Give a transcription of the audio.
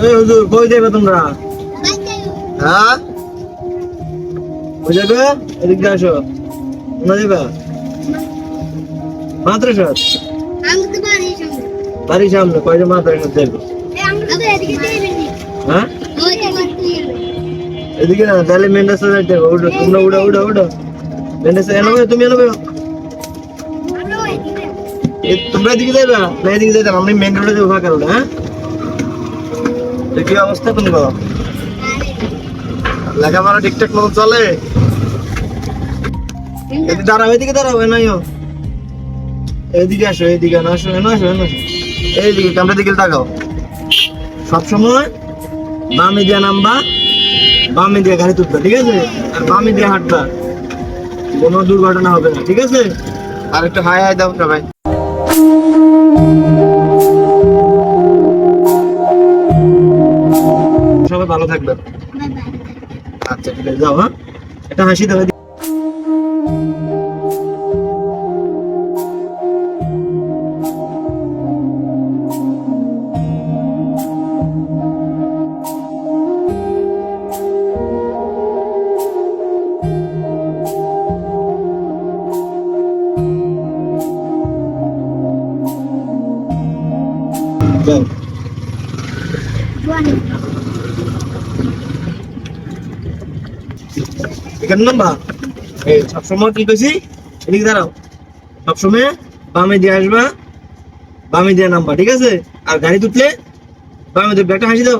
এই হুজুর কই যাবে তোমরা? হ্যাঁ কই যাবে? এদিক দিয়ে আসো। কোথায় যাবে? মাদ্রাসা। বাড়ির সামনে কয়জন মাদ্রাসা যাবে? হ্যাঁ এদিকে না, তাহলে মেন রাস্তা যাইতে হবে। উঠো তোমরা, উঠো উঠো উঠো। মেন রাস্তা এনো, তুমি এনো। তোমরা এদিকে যাবে না এদিকে যাইতাম, আমি মেন রোডে যাবো, ফাঁকা রোডে। হ্যাঁ কি অবস্থা তোমার? লেখাপড়া ঠিকঠাক মতো চলে? দাঁড়াও, এদিকে দাঁড়াও। এনাইও এদিকে আসো, এদিকে আসো, এনো আসো, এনো আসো। এইদিকে ক্যামেরা দিকে তাকাও। সবসময় বামে দিয়ে নামবা, বামে দিয়ে গাড়ি তুলবা, ঠিক আছে? আর বামে দিয়ে হাঁটবা, কোনো দুর্ঘটনা হবে না, ঠিক আছে? আর একটু হাই হাই দাও সবাই। সবাই ভালো থাকবেন। আচ্ছা ঠিক আছে, যাও। হ্যাঁ একটা হাসি দাও। যাও। এখানে নাম্বা। এই সবসময় কি কইছি, এদিকে দাঁড়াও। সবসময় বামে দিয়ে আসবা, বামে দিয়ে নামবা, ঠিক আছে? আর গাড়ি তুললে বামে দিয়ে একটা হাসি দাও।